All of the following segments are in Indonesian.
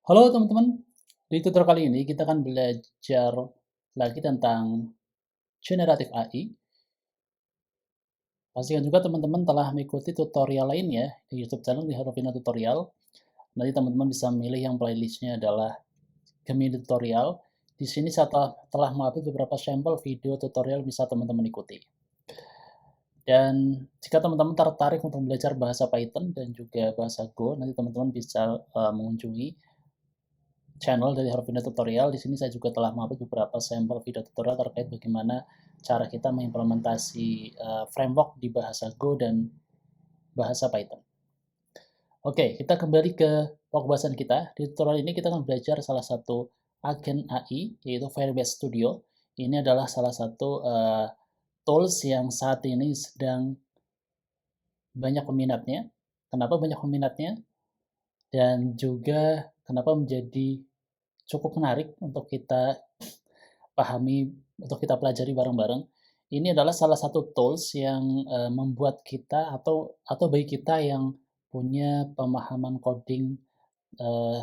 Halo teman-teman, di tutorial kali ini kita akan belajar lagi tentang generatif AI. Pastikan juga teman-teman telah mengikuti tutorial lainnya di YouTube channel di Herovina Tutorial. Nanti teman-teman bisa memilih yang playlistnya adalah Gemini Tutorial. Di sini saya telah mengupload beberapa sampel video tutorial bisa teman-teman ikuti. Dan jika teman-teman tertarik untuk belajar bahasa Python dan juga bahasa Go, nanti teman-teman bisa mengunjungi channel dari Herovina Tutorial. Di sini saya juga telah mengupload beberapa sampel video tutorial terkait bagaimana cara kita mengimplementasi framework di bahasa Go dan bahasa Python. Oke, kita kembali ke pembahasan kita. Di tutorial ini kita akan belajar salah satu agen AI, yaitu Firebase Studio. Ini adalah salah satu tools yang saat ini sedang banyak peminatnya. Kenapa banyak peminatnya? Dan juga kenapa menjadi cukup menarik untuk kita pahami, untuk kita pelajari bareng-bareng. Ini adalah salah satu tools yang membuat kita atau bagi kita yang punya pemahaman coding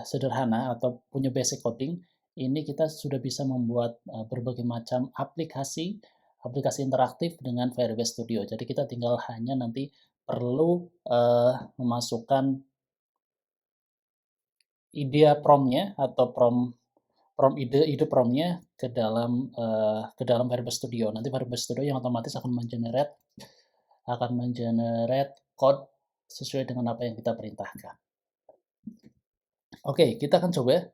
sederhana atau punya basic coding, ini kita sudah bisa membuat berbagai macam aplikasi aplikasi interaktif dengan Firebase Studio. Jadi kita tinggal hanya nanti perlu memasukkan ide prompt-nya atau prompt ide prompt-nya ke dalam Firebase Studio. Nanti Firebase Studio yang otomatis akan mengenerate code sesuai dengan apa yang kita perintahkan. Oke, kita akan coba.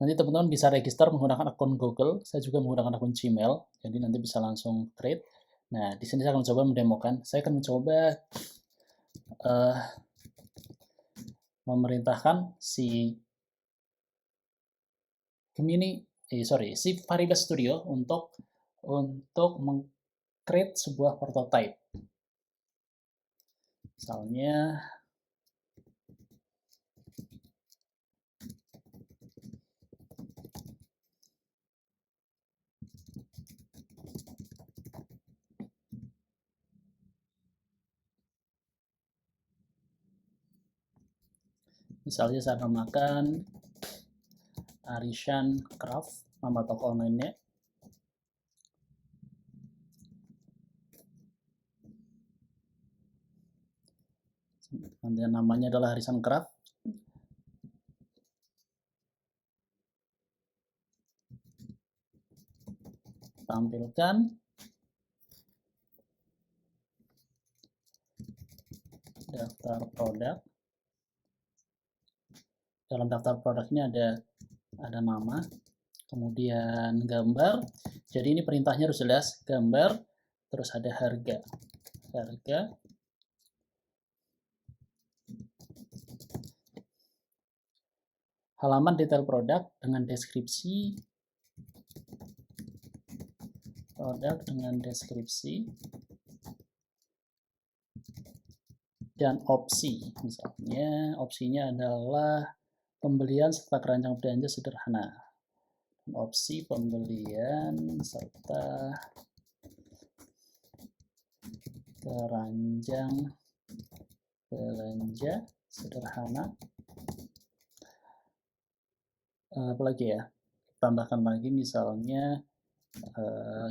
Nanti teman-teman bisa register menggunakan akun Google. Saya juga menggunakan akun Gmail. Jadi nanti bisa langsung create. Nah, di sini saya akan mencoba mendemokan. Saya akan mencoba memerintahkan si Firebase Studio untuk meng-create sebuah prototype. Misalnya saya namakan Arishan Craft, nama toko online-nya. Nanti namanya adalah Arishan Craft. Tampilkan. Daftar produk. Dalam daftar produk ini ada nama, kemudian gambar. Jadi ini perintahnya harus jelas, gambar, terus ada harga. Halaman detail produk dengan deskripsi dan opsi. Misalnya opsinya adalah pembelian serta keranjang belanja sederhana. Opsi pembelian serta keranjang belanja sederhana. Apalagi ya, tambahkan lagi misalnya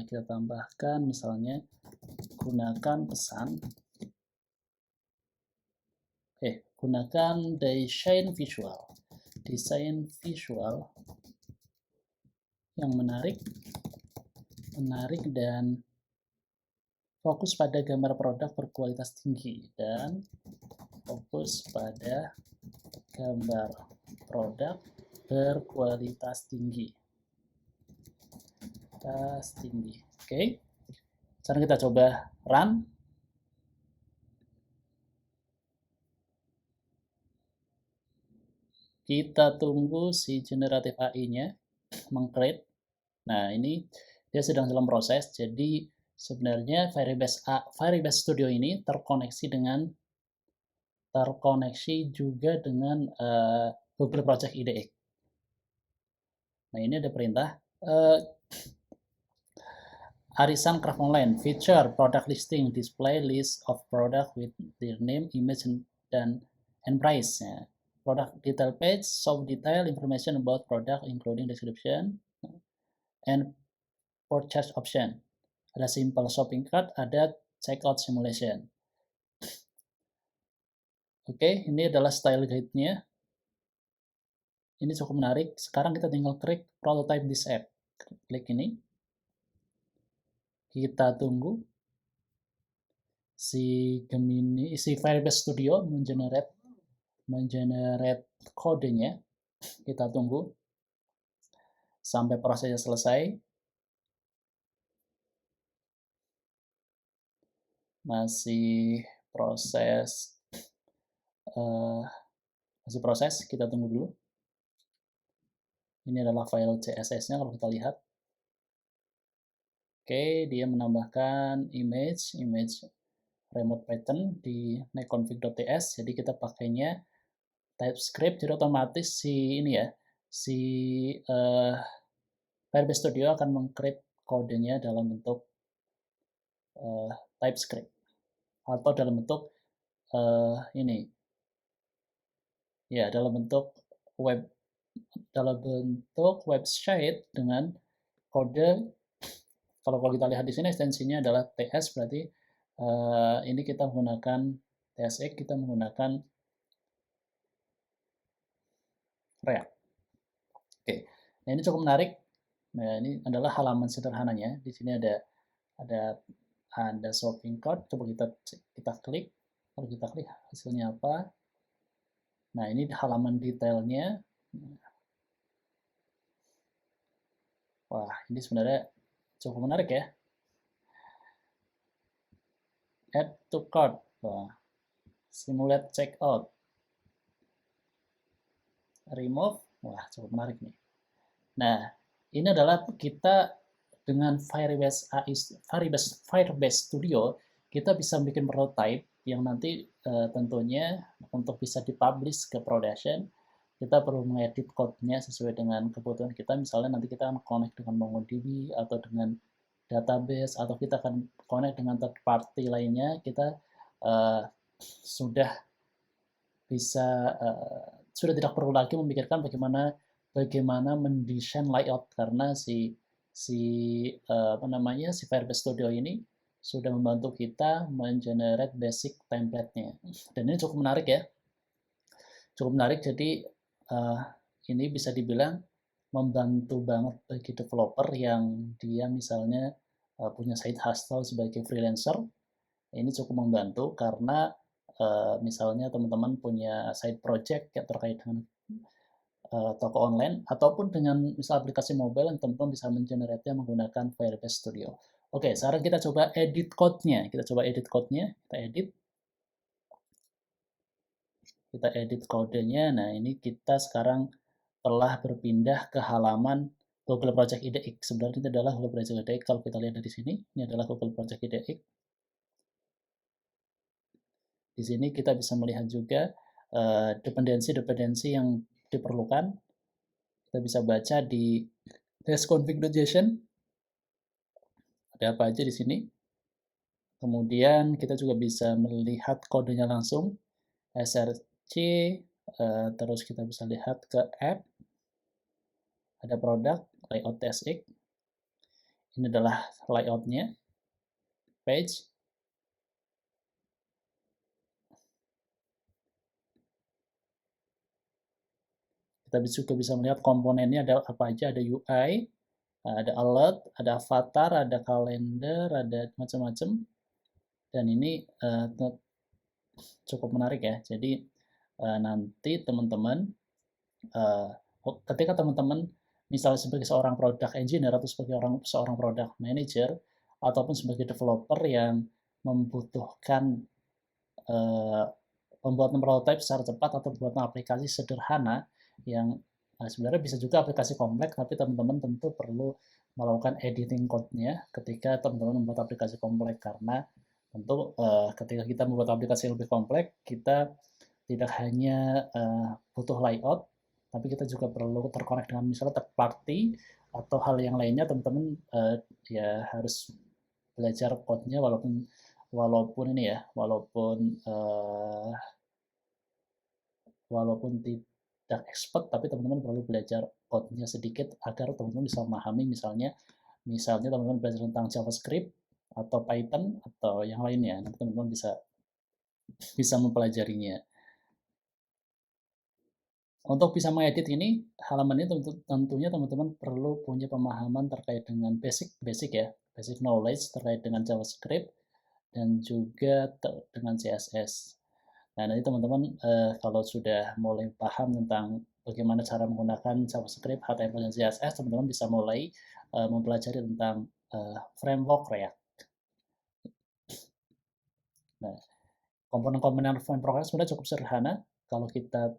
kita tambahkan misalnya gunakan desain visual yang menarik dan fokus pada gambar produk berkualitas tinggi Oke, sekarang kita coba run. Kita tunggu si generatif AI-nya meng-create. Nah, ini dia sedang dalam proses. Jadi sebenarnya Firebase Studio ini terkoneksi juga dengan Google Project IDE. Nah, ini ada perintah Arisan Craft Online feature product listing, display list of product with their name, image, and price. Ya. product detail page, show detail information about product including description and purchase option. Ada simple shopping cart, ada checkout simulation. Oke, ini adalah style guide-nya. Ini cukup menarik. Sekarang kita tinggal klik prototype this app. Klik ini. Kita tunggu si Firebase Studio mengenerate kodenya. Kita tunggu sampai prosesnya selesai. Masih proses, kita tunggu dulu. Ini adalah file CSS-nya kalau kita lihat. Oke, dia menambahkan image remote pattern di neconfig.ts. Jadi kita pakainya TypeScript, jadi otomatis Firebase Studio akan mengcrypt kodenya dalam bentuk TypeScript atau dalam bentuk dalam bentuk website dengan kode. Kalau kita lihat di sini ekstensinya adalah TS, berarti ini kita menggunakan TSX, kita menggunakan React. Oke, nah ini cukup menarik. Nah, ini adalah halaman sederhananya. Di sini ada shopping cart. Coba kita klik. Kalau kita klik hasilnya apa? Nah, ini halaman detailnya. Wah, ini sebenarnya cukup menarik ya. Add to cart. Wah. Simulate checkout. Remove. Wah, cukup menarik nih. Nah, ini adalah kita dengan Firebase Studio, kita bisa bikin prototype yang nanti tentunya untuk bisa dipublish ke production, kita perlu mengedit code-nya sesuai dengan kebutuhan kita. Misalnya nanti kita akan connect dengan MongoDB atau dengan database, atau kita akan connect dengan third party lainnya. Kita sudah tidak perlu lagi memikirkan bagaimana mendesain layout, karena si Firebase Studio ini sudah membantu kita mengenerate basic template-nya. Dan ini cukup menarik ya. Cukup menarik, jadi ini bisa dibilang membantu banget bagi developer yang dia misalnya punya side hustle sebagai freelancer. Ini cukup membantu karena misalnya teman-teman punya side project yang terkait dengan toko online, ataupun dengan misal aplikasi mobile yang teman-teman bisa mengenerate-nya menggunakan Firebase Studio. Oke, sekarang kita coba edit code-nya. Kita edit kodenya. Nah, ini kita sekarang telah berpindah ke halaman Google Project IDE. Sebenarnya ini adalah Google Project IDE. Kalau kita lihat dari sini, ini adalah Google Project IDE. Di sini kita bisa melihat juga dependensi yang diperlukan. Kita bisa baca di test.config.json. Ada apa aja di sini. Kemudian kita juga bisa melihat kodenya langsung. src, terus kita bisa lihat ke app. Ada produk, layout TSX. Ini adalah layoutnya. Page. Kita juga bisa melihat komponennya ada apa aja, ada UI, ada alert, ada avatar, ada kalender, ada macam-macam. Dan ini cukup menarik ya. Jadi nanti teman-teman, ketika teman-teman misalnya sebagai seorang product engineer atau sebagai seorang product manager ataupun sebagai developer yang membutuhkan pembuatan prototype secara cepat atau pembuatan aplikasi sederhana yang sebenarnya bisa juga aplikasi kompleks, tapi teman-teman tentu perlu melakukan editing code-nya ketika teman-teman membuat aplikasi kompleks, karena tentu ketika kita membuat aplikasi yang lebih kompleks, kita tidak hanya butuh layout, tapi kita juga perlu terkonek dengan misalnya third party atau hal yang lainnya. Teman-teman ya harus belajar code-nya walaupun walaupun tidak expert, tapi teman-teman perlu belajar code-nya sedikit agar teman-teman bisa memahami misalnya teman-teman belajar tentang JavaScript atau Python atau yang lainnya, nanti teman-teman bisa bisa mempelajarinya. Untuk bisa mengedit ini, halaman ini tentunya teman-teman perlu punya pemahaman terkait dengan basic ya, basic knowledge terkait dengan JavaScript dan juga dengan CSS. Nah, nanti teman-teman kalau sudah mulai paham tentang bagaimana cara menggunakan JavaScript, HTML, dan CSS, teman-teman bisa mulai mempelajari tentang framework React. Nah, komponen-komponen framework sebenarnya cukup sederhana kalau kita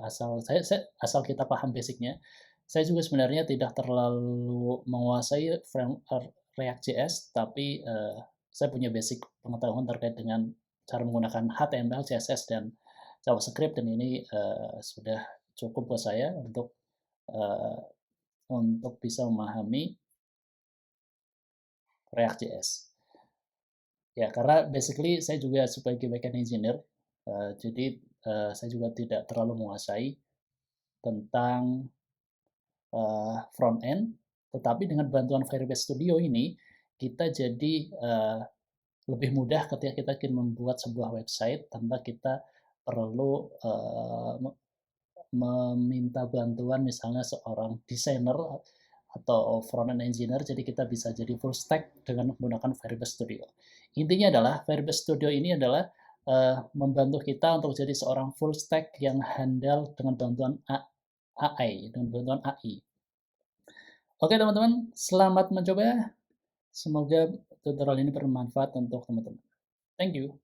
asal kita paham basicnya. Saya juga sebenarnya tidak terlalu menguasai React.js, tapi saya punya basic pengetahuan terkait dengan cara menggunakan HTML, CSS, dan JavaScript, dan ini sudah cukup buat saya uh, untuk bisa memahami React.js. Ya, karena basically saya juga sebagai backend engineer, jadi saya juga tidak terlalu menguasai tentang front end, tetapi dengan bantuan Firebase Studio ini kita jadi lebih mudah ketika kita ingin membuat sebuah website tanpa kita perlu meminta bantuan misalnya seorang desainer atau front end engineer, jadi kita bisa jadi full stack dengan menggunakan Firebase Studio. Intinya adalah Firebase Studio ini adalah membantu kita untuk jadi seorang full stack yang handal dengan bantuan AI, dengan bantuan AI. Oke teman-teman, selamat mencoba. Semoga tutorial ini bermanfaat untuk teman-teman. Thank you.